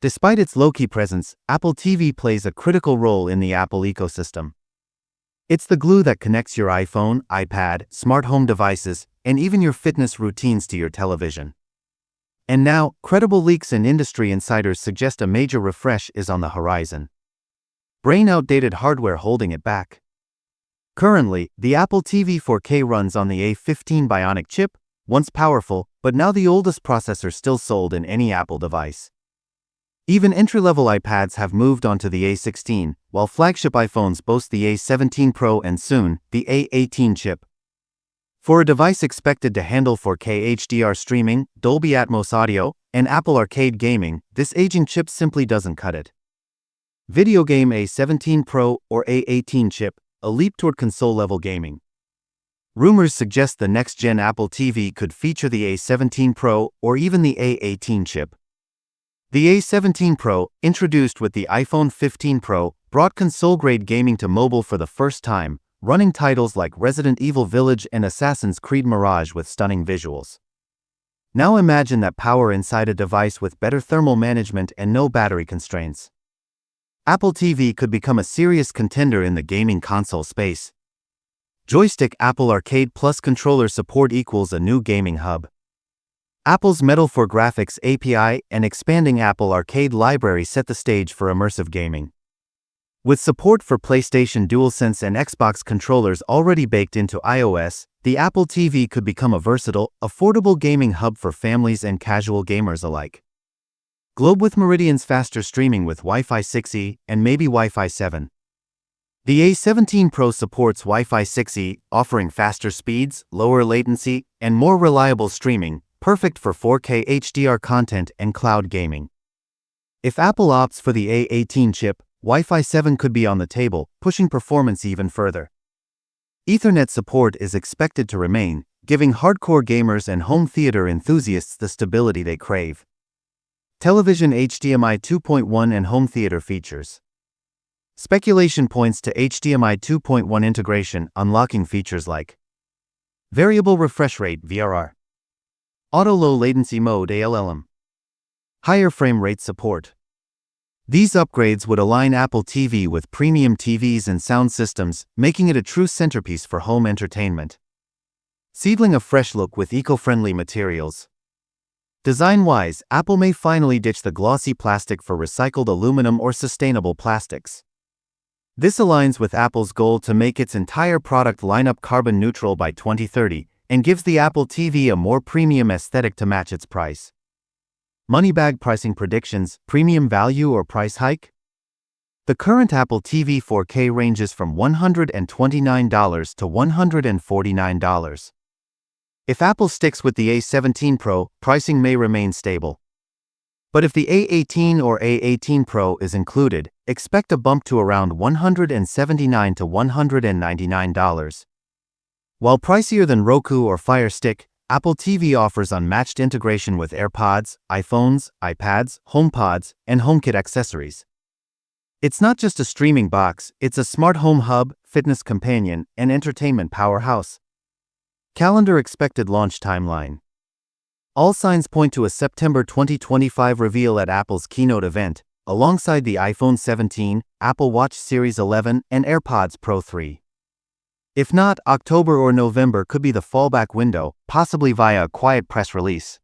Despite its low-key presence, Apple TV plays a critical role in the Apple ecosystem. It's the glue that connects your iPhone, iPad, smart home devices, and even your fitness routines to your television. And now, credible leaks and industry insiders suggest a major refresh is on the horizon. Brain-outdated hardware holding it back. Currently, the Apple TV 4K runs on the A15 Bionic chip, once powerful, but now the oldest processor still sold in any Apple device. Even entry-level iPads have moved onto the A16, while flagship iPhones boast the A17 Pro and soon, the A18 chip. For a device expected to handle 4K HDR streaming, Dolby Atmos audio, and Apple Arcade gaming, this aging chip simply doesn't cut it. Video game A17 Pro or A18 chip, a leap toward console-level gaming. Rumors suggest the next-gen Apple TV could feature the A17 Pro or even the A18 chip. The A17 Pro, introduced with the iPhone 15 Pro, brought console-grade gaming to mobile for the first time, running titles like Resident Evil Village and Assassin's Creed Mirage with stunning visuals. Now imagine that power inside a device with better thermal management and no battery constraints. Apple TV could become a serious contender in the gaming console space. Joystick Apple Arcade Plus controller support equals a new gaming hub. Apple's Metal for Graphics API and expanding Apple Arcade library set the stage for immersive gaming. With support for PlayStation DualSense and Xbox controllers already baked into iOS, the Apple TV could become a versatile, affordable gaming hub for families and casual gamers alike. Globe with Meridian's faster streaming with Wi-Fi 6E and maybe Wi-Fi 7. The A17 Pro supports Wi-Fi 6E, offering faster speeds, lower latency, and more reliable streaming, perfect for 4K HDR content and cloud gaming. If Apple opts for the A18 chip, Wi-Fi 7 could be on the table, pushing performance even further. Ethernet support is expected to remain, giving hardcore gamers and home theater enthusiasts the stability they crave. Television HDMI 2.1 and home theater features. Speculation points to HDMI 2.1 integration unlocking features like variable refresh rate (VRR), auto low latency mode (ALLM), higher frame rate support. These upgrades would align Apple TV with premium TVs and sound systems, making it a true centerpiece for home entertainment. Seedling a fresh look with eco-friendly materials. Design-wise, Apple may finally ditch the glossy plastic for recycled aluminum or sustainable plastics. This aligns with Apple's goal to make its entire product lineup carbon neutral by 2030 and gives the Apple TV a more premium aesthetic to match its price. Moneybag pricing predictions, premium value or price hike? The current Apple TV 4K ranges from $129 to $149. If Apple sticks with the A17 Pro, pricing may remain stable. But if the A18 or A18 Pro is included, expect a bump to around $179 to $199. While pricier than Roku or Fire Stick, Apple TV offers unmatched integration with AirPods, iPhones, iPads, HomePods, and HomeKit accessories. It's not just a streaming box, it's a smart home hub, fitness companion, and entertainment powerhouse. Calendar expected launch timeline. All signs point to a September 2025 reveal at Apple's keynote event, alongside the iPhone 17, Apple Watch Series 11, and AirPods Pro 3. If not, October or November could be the fallback window, possibly via a quiet press release.